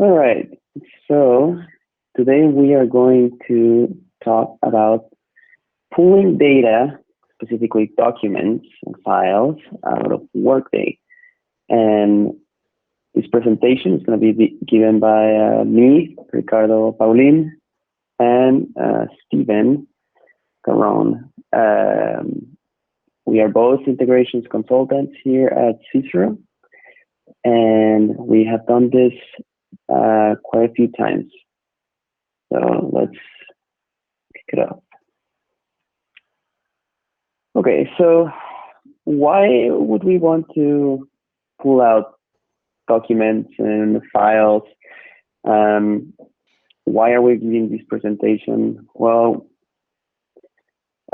All right. So today we are going to talk about pulling data, specifically documents and files, out of Workday. And this presentation is going to be given by me, Ricardo Paulin, and Steven Caron. We are both integrations consultants here at Cicero, and we have done this quite a few times. So let's kick it off. Okay, so why would we want to pull out documents and files? Um, why are we giving this presentation? Well,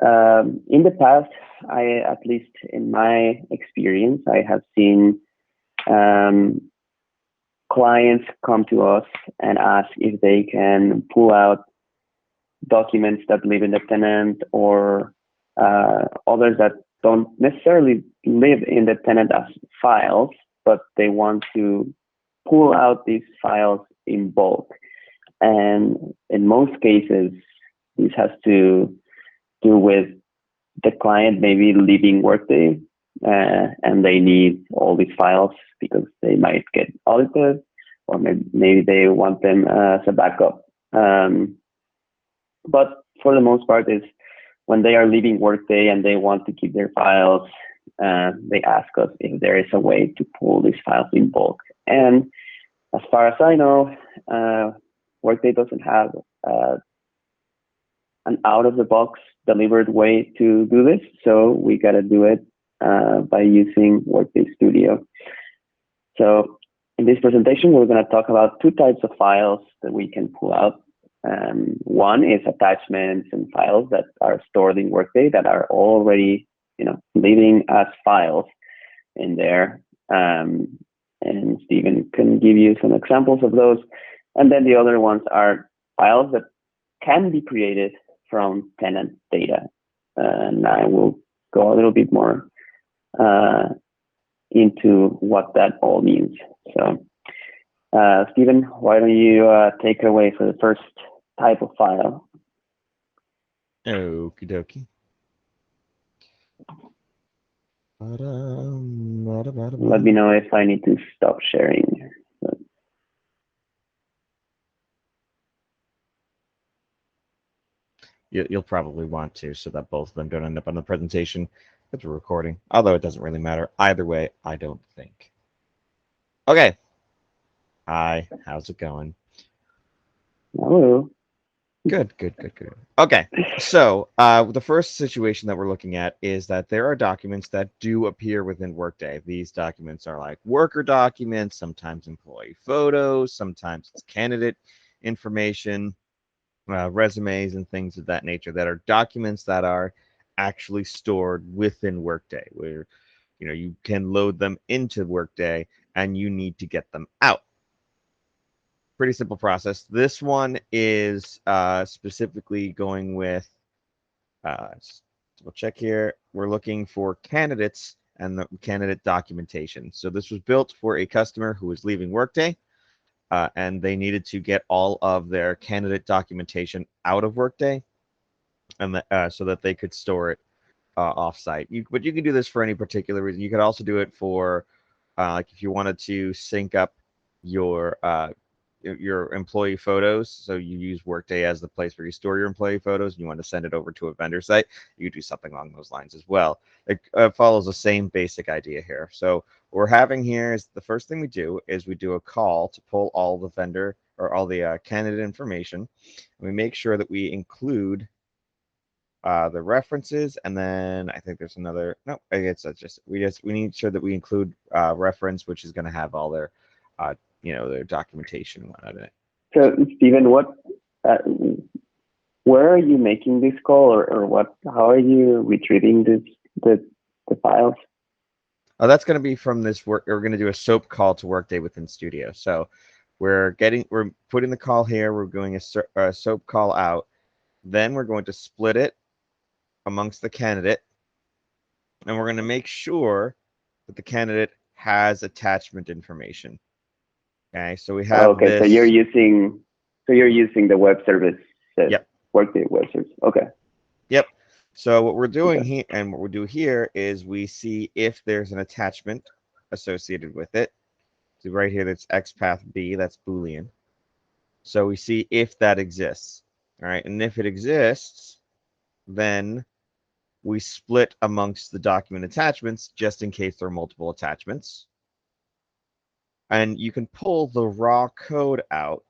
in the past, at least in my experience, I have seen um, clients come to us and ask if they can pull out documents that live in the tenant or others that don't necessarily live in the tenant as files, but they want to pull out these files in bulk. And in most cases, this has to do with the client maybe leaving Workday and they need all these files because they might get audited or maybe they want them as a backup. But for the most part, is when they are leaving Workday and they want to keep their files, they ask us if there is a way to pull these files in bulk. And as far as I know, Workday doesn't have an out-of-the-box delivered way to do this, so we got to do it by using Workday Studio. So in this presentation, we're going to talk about two types of files that we can pull out. One is attachments and files that are stored in Workday that are already, living as files in there. And Stephen can give you some examples of those. And then the other ones are files that can be created from tenant data. And I will go a little bit more into what that all means. So, Stephen, why don't you take away for the first type of file? Okie dokie. Let me know if I need to stop sharing. You'll probably want to so that both of them don't end up on the presentation if we're recording. Although it doesn't really matter. Either way, I don't think. Okay. Hi, how's it going? Hello. Good. Okay, so the first situation that we're looking at is that there are documents that do appear within Workday. These documents are like worker documents, sometimes employee photos, sometimes it's candidate information, resumes, and things of that nature that are documents that are actually stored within Workday, where you can load them into Workday and you need to get them out. Pretty simple process. This one is specifically going with, we'll check here. We're looking for candidates and the candidate documentation. So this was built for a customer who was leaving Workday, and they needed to get all of their candidate documentation out of Workday, and so that they could store it offsite. But you can do this for any particular reason. You could also do it for, like if you wanted to sync up your your employee photos. So you use Workday as the place where you store your employee photos and you want to send it over to a vendor site, you do something along those lines as well. It follows the same basic idea here. So what we're having here is the first thing we do is we do a call to pull all the vendor or all the candidate information. And we make sure that we include the references, and then I think there's another. No, I guess that's just we need sure that we include reference, which is going to have all their their documentation and whatnot in it. So, Stephen, uh, where are you making this call, or what? How are you retrieving the files? Oh, that's going to be from this work. We're going to do a SOAP call to Workday within Studio. So we're putting the call here. We're doing a SOAP call out. Then we're going to split it amongst the candidate, and we're going to make sure that the candidate has attachment information. Okay, so we have Okay, this. so you're using the web service, Yep. Workday web service. Okay. Yep. So what we're doing Okay. here, and what we do here is we see if there's an attachment associated with it. So right here, that's XPath B, that's Boolean. So we see if that exists. All right, and if it exists, then we split amongst the document attachments just in case there are multiple attachments. And you can pull the raw code out.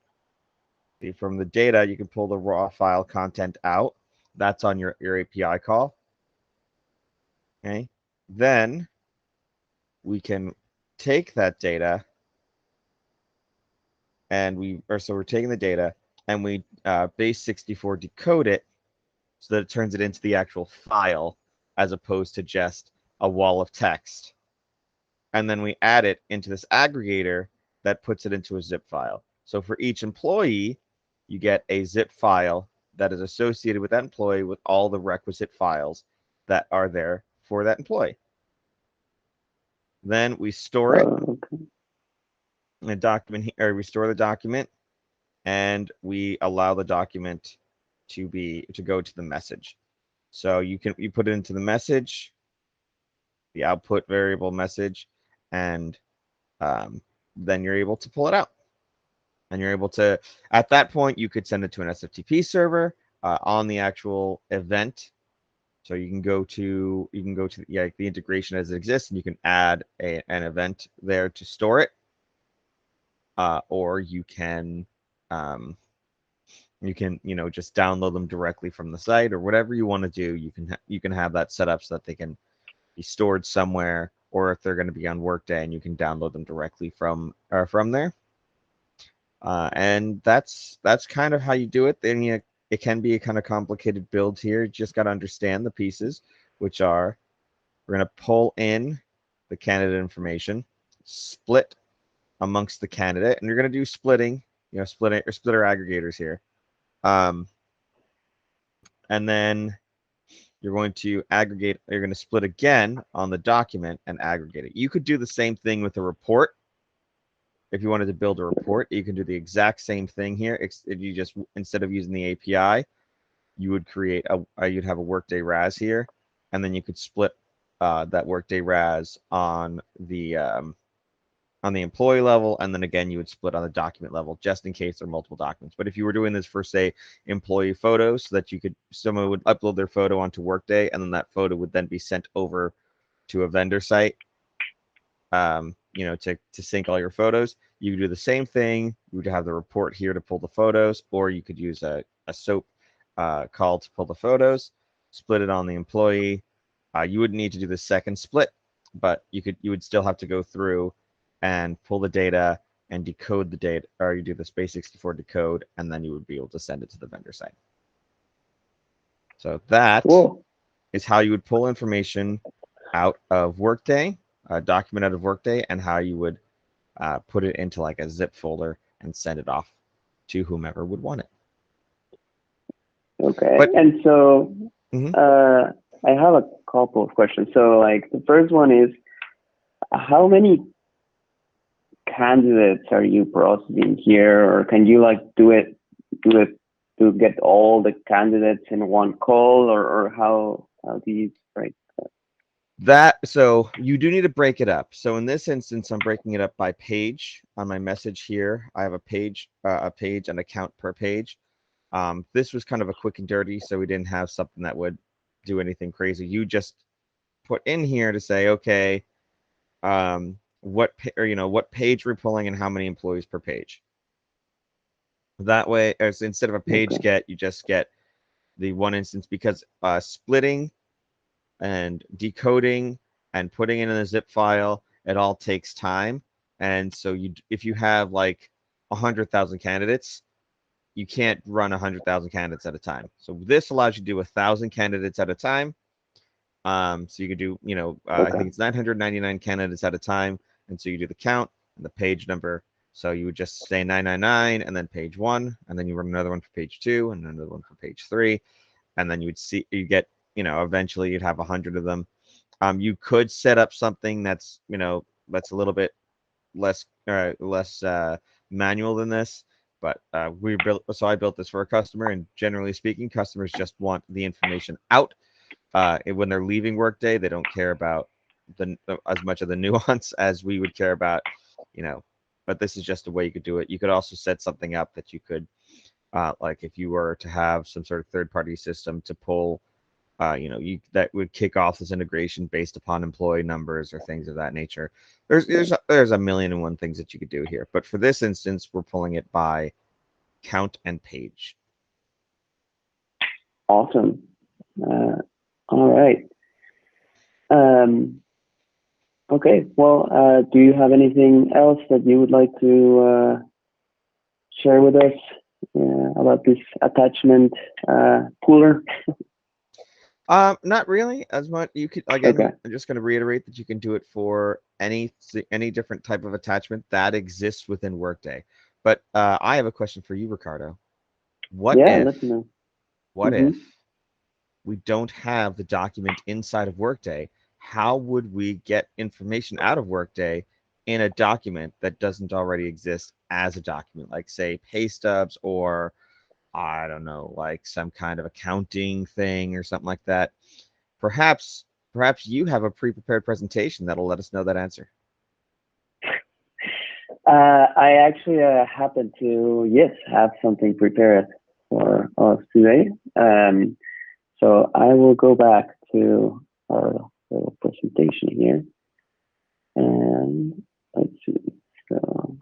See, from the data, you can pull the raw file content out. That's on your API call. Okay. Then we can take that data and so we're taking the data and we base64 decode it so that it turns it into the actual file as opposed to just a wall of text. And then we add it into this aggregator that puts it into a zip file. So for each employee, you get a zip file that is associated with that employee with all the requisite files that are there for that employee. Then we store it Okay. in a document, or we store the document and we allow the document to go to the message. So you put it into the message, the output variable message, and then you're able to pull it out. And you're able to, at that point, you could send it to an SFTP server on the actual event. So you can go to the integration as it exists, and you can add an event there to store it, or you can just download them directly from the site, or whatever you want to do. You can have that set up so that they can be stored somewhere, or if they're going to be on Workday, and you can download them directly from there. And that's kind of how you do it. Then it can be a kind of complicated build here. You just got to understand the pieces, which are we're going to pull in the candidate information, split amongst the candidate, and you're going to do splitting, splitter aggregators here. And then you're going to aggregate, you're going to split again on the document and aggregate it. You could do the same thing with a report. If you wanted to build a report, you can do the exact same thing here. You just, instead of using the API, you would create you'd have a Workday RAS here, and then you could split that Workday RAS on the employee level, and then again you would split on the document level just in case there are multiple documents. But if you were doing this for, say, employee photos, so that someone would upload their photo onto Workday, and then that photo would then be sent over to a vendor site, to sync all your photos. You could do the same thing. You would have the report here to pull the photos, or you could use a SOAP call to pull the photos, split it on the employee. You wouldn't need to do the second split, but you would still have to go through and pull the data and decode the data, or you do the base64 decode, and then you would be able to send it to the vendor site. So that Cool. is how you would pull information out of Workday, a document out of Workday, and how you would put it into like a zip folder and send it off to whomever would want it. Okay. But And so mhm. I have a couple of questions. So like the first one is, how many candidates are you processing here, or can you like do it to get all the candidates in one call, or how do you break So you do need to break it up. So in this instance, I'm breaking it up by page. On my message here, I have a page, and a count per page. This was kind of a quick and dirty, so we didn't have something that would do anything crazy. You just put in here to say, okay, what page we're pulling and how many employees per page. That way, as instead of a page Okay. get, you just get the one instance, because splitting and decoding and putting it in a zip file, it all takes time. And so if you have like 100,000 candidates, you can't run 100,000 candidates at a time. So this allows you to do 1,000 candidates at a time. So you could do, I Okay. think it's 999 candidates at a time. And so you do the count and the page number. So you would just say 999 and then page 1, and then you run another one for page 2 and another one for page 3. And then you get, eventually you'd have 100 of them. You could set up something that's a little bit less manual than this. But I built this for a customer, and generally speaking, customers just want the information out. When they're leaving Workday, they don't care about as much of the nuance as we would care about, you know. But this is just a way you could do it. You could also set something up that you could, like if you were to have some sort of third-party system to pull, that would kick off this integration based upon employee numbers or things of that nature. There's a million and one things that you could do here, but for this instance, we're pulling it by count and page. Awesome. All right. Okay. Well, do you have anything else that you would like to share with us about this attachment pooler? Not really as much. You could, again, Okay. I'm just going to reiterate that you can do it for any different type of attachment that exists within Workday. But I have a question for you, Ricardo. What Yeah, if let me know. what if we don't have the document inside of Workday? How would we get information out of Workday in a document that doesn't already exist as a document, like say pay stubs, or I don't know, like some kind of accounting thing or something like that? Perhaps you have a pre-prepared presentation that'll let us know that answer. I actually happen to, yes, have something prepared for us today. So I will go back to our little presentation here. And let's see. So,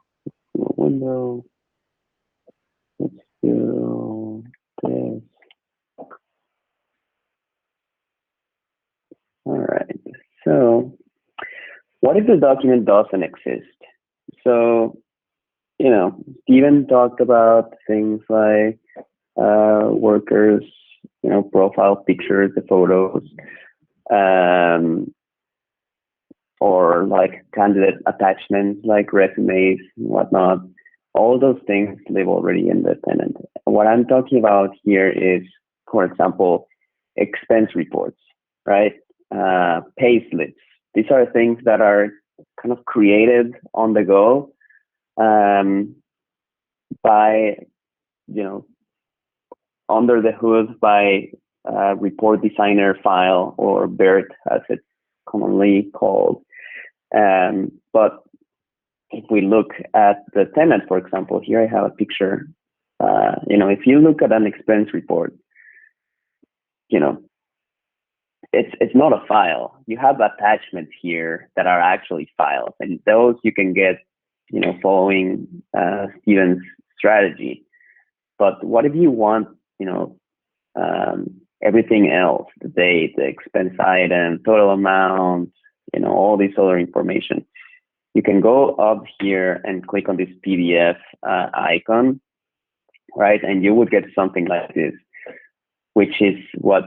window. Let's do this. All right. So, what if the document doesn't exist? So, Steven talked about things like workers, profile pictures, the photos, or like candidate attachments like resumes and whatnot. All those things live already in the tenant. What I'm talking about here is, for example, expense reports, right? Pay slips. These are things that are kind of created on the go by, under the hood by report designer file, or BERT as it's commonly called. But if we look at the tenant, for example, here I have a picture. If you look at an expense report, it's not a file. You have attachments here that are actually files, and those you can get, following Steven's strategy. But what if you want, everything else, the date, the expense item, total amount, all this other information? You can go up here and click on this PDF icon, right? And you would get something like this, which is what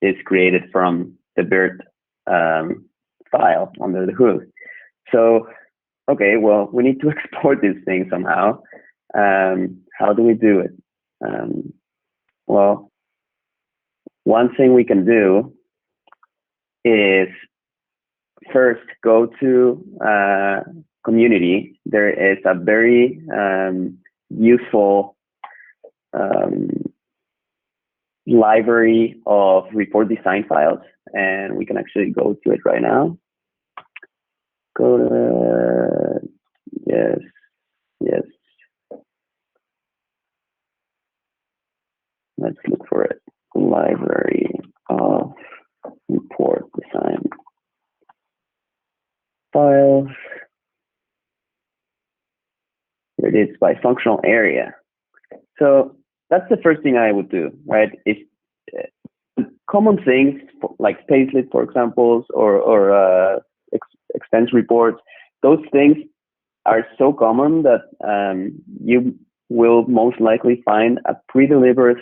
is created from the BERT file under the hood. So, okay, well, we need to export this thing somehow. How do we do it? Well, one thing we can do is first go to community. There is a very useful library of report design files, and we can actually go to it right now. Go to, yes. Let's look for it. Library of report design files. Here it is, by functional area. So that's the first thing I would do, right? If common things like payslip, for example, or expense reports, those things are so common that you will most likely find a pre-delivered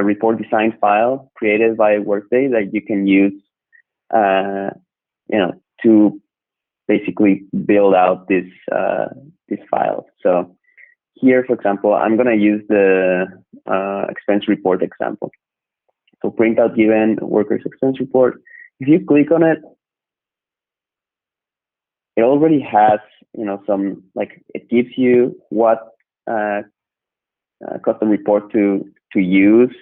report design file created by Workday that you can use, to basically build out this file. So here, for example, I'm going to use the expense report example. So printout given workers expense report. If you click on it, it already has, some, like, it gives you what uh, custom report to use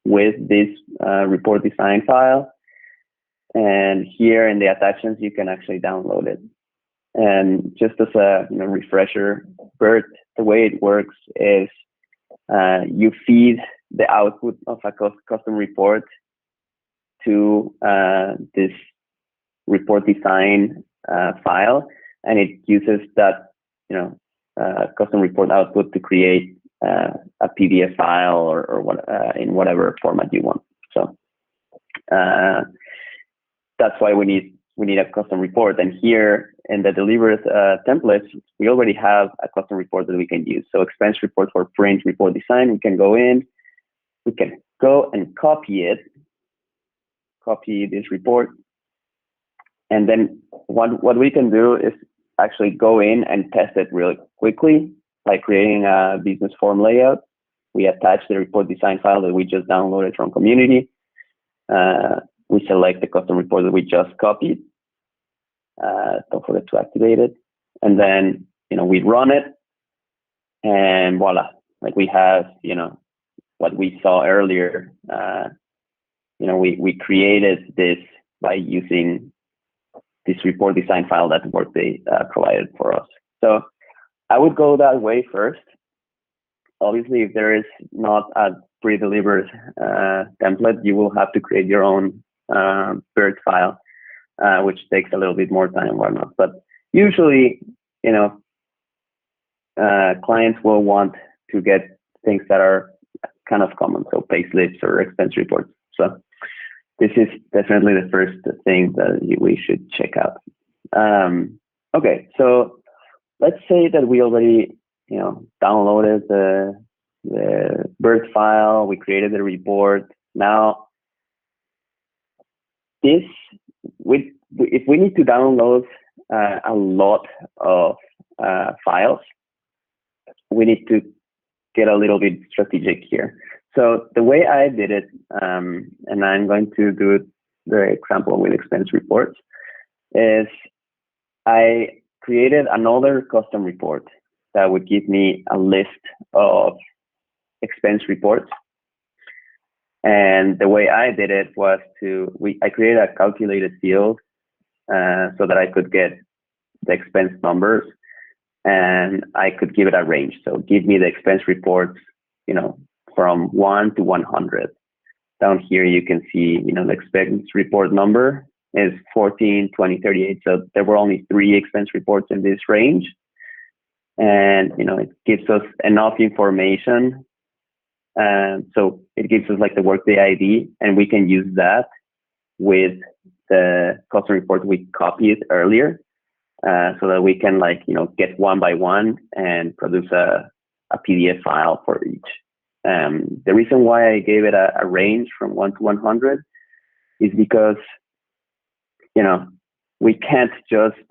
with this report design file. And here in the attachments, you can actually download it. And just as a refresher, BERT, the way it works is you feed the output of a custom report to this report design file, and it uses that custom report output to create a PDF file or what in whatever format you want. So that's why we need a custom report. And here in the delivered templates, we already have a custom report that we can use. So expense report for print report design, we can go in, we can go and copy this report. And then what we can do is actually go in and test it really quickly, like creating a business form layout. We attach the report design file that we just downloaded from community. We select the custom report that we just copied. Don't forget to activate it. And then, we run it, and voila, like we have, what we saw earlier. We created this by using this report design file that Workday provided for us. So I would go that way first. Obviously, if there is not a pre-delivered template, you will have to create your own BERT file, which takes a little bit more time and whatnot. But usually, clients will want to get things that are kind of common, so payslips or expense reports. So this is definitely the first thing that we should check out. Okay, so let's say that we already, downloaded the BERT file, we created the report. Now, if we need to download a lot of files, we need to get a little bit strategic here. So the way I did it, and I'm going to do the example with expense reports, is I created another custom report that would give me a list of expense reports. And the way I did it was I created a calculated field so that I could get the expense numbers, and I could give it a range. So give me the expense reports, from 1 to 100. Down here, you can see, the expense report number is 14, 20, 38. So there were only 3 expense reports in this range. And, it gives us enough information. So it gives us like the Workday ID, and we can use that with the custom report we copied earlier, so that we can get one by one and produce a PDF file for each. The reason why I gave it a range from 1 to 100 is because, we can't just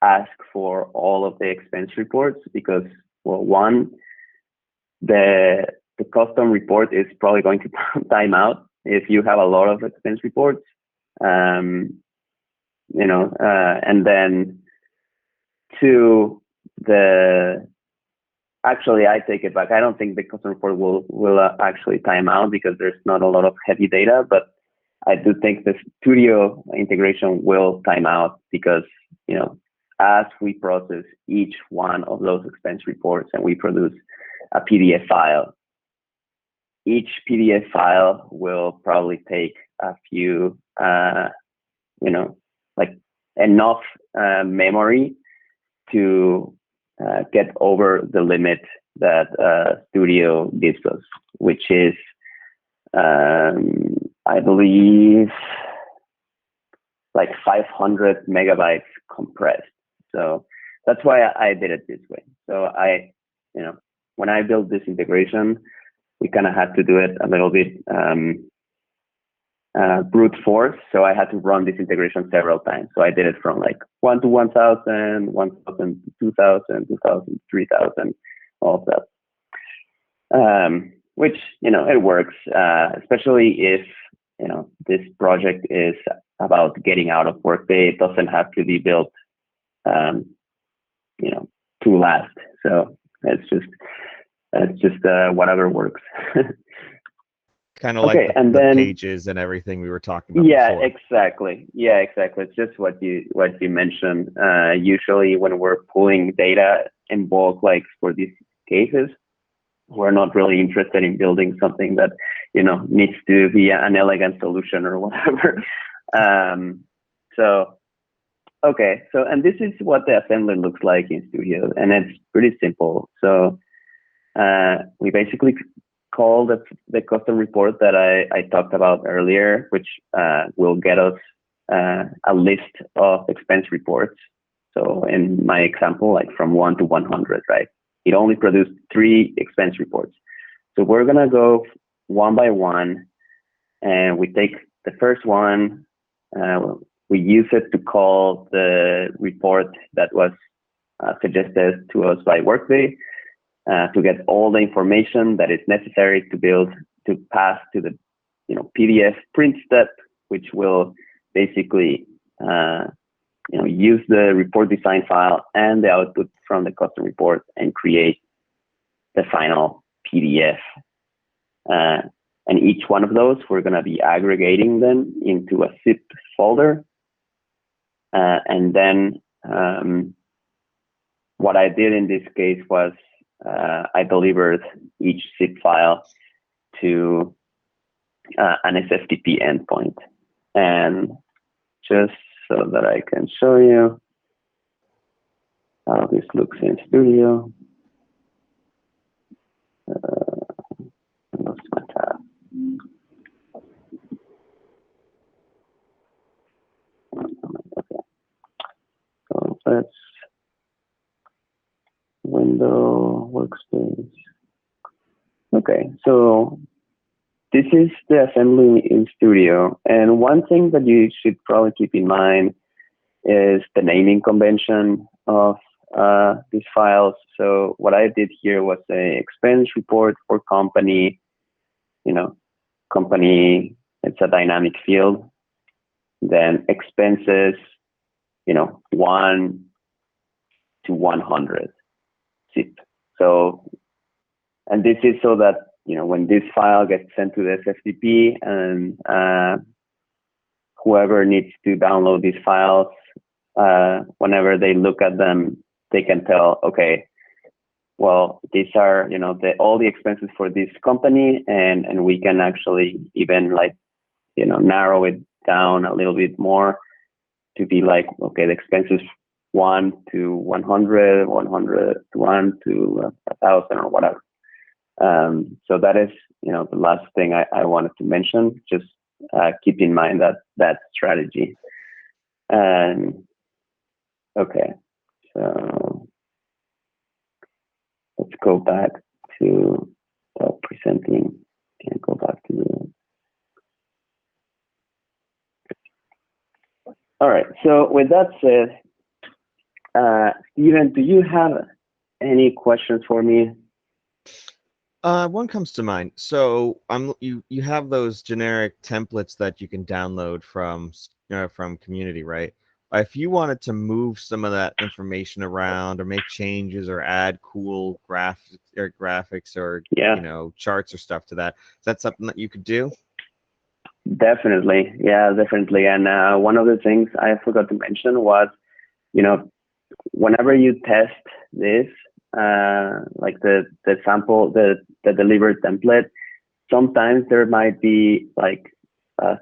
ask for all of the expense reports because, well, one, the custom report is probably going to time out if you have a lot of expense reports, and then two, actually, I take it back. I don't think the custom report will actually time out because there's not a lot of heavy data, but I do think the Studio integration will time out because, as we process each one of those expense reports and we produce a PDF file, each PDF file will probably take a few, enough memory to get over the limit that Studio gives us, which is, I believe, like 500 megabytes compressed. So that's why I did it this way. So when I built this integration, we kind of had to do it a little bit brute force. So I had to run this integration several times. So I did it from like 1 to 1,000, 1,000 to 2,000, 2,000, 3,000, all of that. Which, it works, especially if, this project is about getting out of Workday. It doesn't have to be built um, to last. So it's just whatever works. Kind of Okay, like and the then pages and everything we were talking about yeah, before. exactly. Yeah, exactly. It's just what you mentioned. Usually, when we're pulling data in bulk, like for these cases, we're not really interested in building something that needs to be an elegant solution or whatever. So okay, so and this is what the assembly looks like in Studio, and it's pretty simple. So we basically call the custom report that I talked about earlier, which will get us a list of expense reports. So in my example, like from 1 to 100, right? It only produced 3 expense reports. So we're gonna go one by one, and we take the first one. We use it to call the report that was suggested to us by Workday, to get all the information that is necessary to pass to the PDF print step, which will basically use the report design file and the output from the custom report and create the final PDF. And each one of those, we're going to be aggregating them into a zip folder. And then what I did in this case was I delivered each zip file to an SFTP endpoint. And just so that I can show you how this looks in Studio. I lost my tab. Okay. So let's window workspace. Okay, so this is the assembly in Studio. And one thing that you should probably keep in mind is the naming convention of these files. So what I did here was a expense report for company, company, it's a dynamic field. Then expenses, 1 to 100 zip. So, and this is so that, when this file gets sent to the SFTP and whoever needs to download these files, whenever they look at them, they can tell, okay, well, these are, all the expenses for this company, and we can actually even narrow it down a little bit more to be like, okay, the expenses 1 to 100, 100 to 1 to 1,000 or whatever. So that is, the last thing I wanted to mention. Just keep in mind that strategy. Okay, so let's go back to presenting and go back to the. All right. So with that said, Steven, do you have any questions for me? One comes to mind. So you have those generic templates that you can download from community, right? If you wanted to move some of that information around or make changes or add cool graphics or charts or stuff to that, is that something that you could do? Definitely. Yeah, definitely. And one of the things I forgot to mention was, whenever you test this, like the sample, the delivered template, sometimes there might be like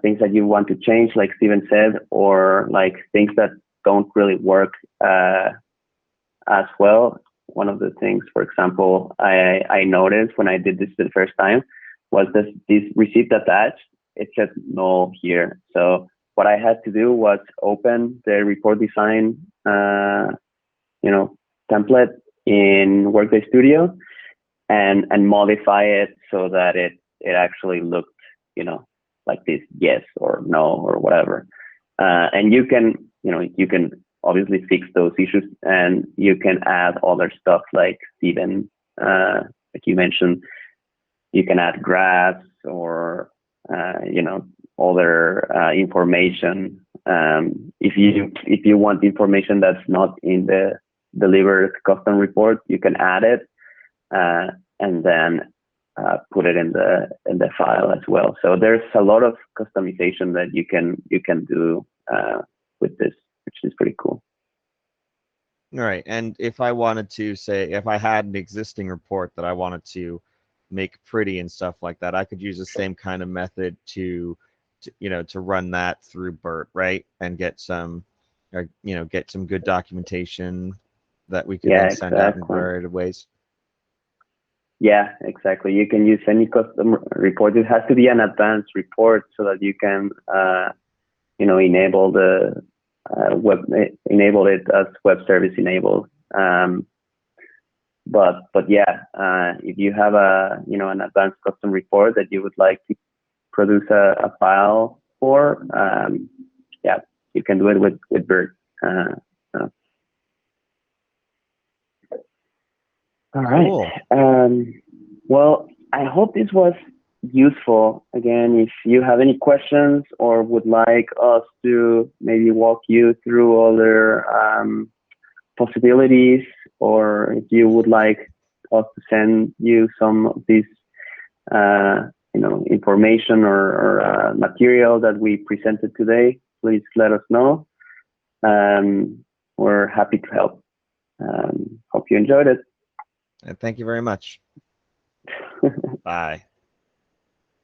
things that you want to change, like Steven said, or like things that don't really work as well. One of the things, for example, I noticed when I did this the first time was this receipt attached. It said null here. So what I had to do was open the report design, template in Workday Studio and modify it so that it actually looked, like this yes or no or whatever. And you can obviously fix those issues, and you can add other stuff like Steven, like you mentioned, you can add graphs or other information If you want information that's not in the delivered custom report, you can add it and then put it in the file as well. So there's a lot of customization that you can do with this, which is pretty cool. All right. And if I wanted to say, if I had an existing report that I wanted to make pretty and stuff like that, I could use the same kind of method to run that through BERT, right? And get some, get some good documentation that we could then send out in various ways. Yeah, exactly. You can use any custom report. It has to be an advanced report so that you can, enable the enable it as web service enabled. But yeah, if you have an advanced custom report that you would like to produce a file for, yeah, you can do it with BERT. All right. Cool. Well, I hope this was useful. Again, if you have any questions or would like us to maybe walk you through other possibilities, or if you would like us to send you some of this, information or material that we presented today, please let us know. We're happy to help. Hope you enjoyed it. And thank you very much. Bye.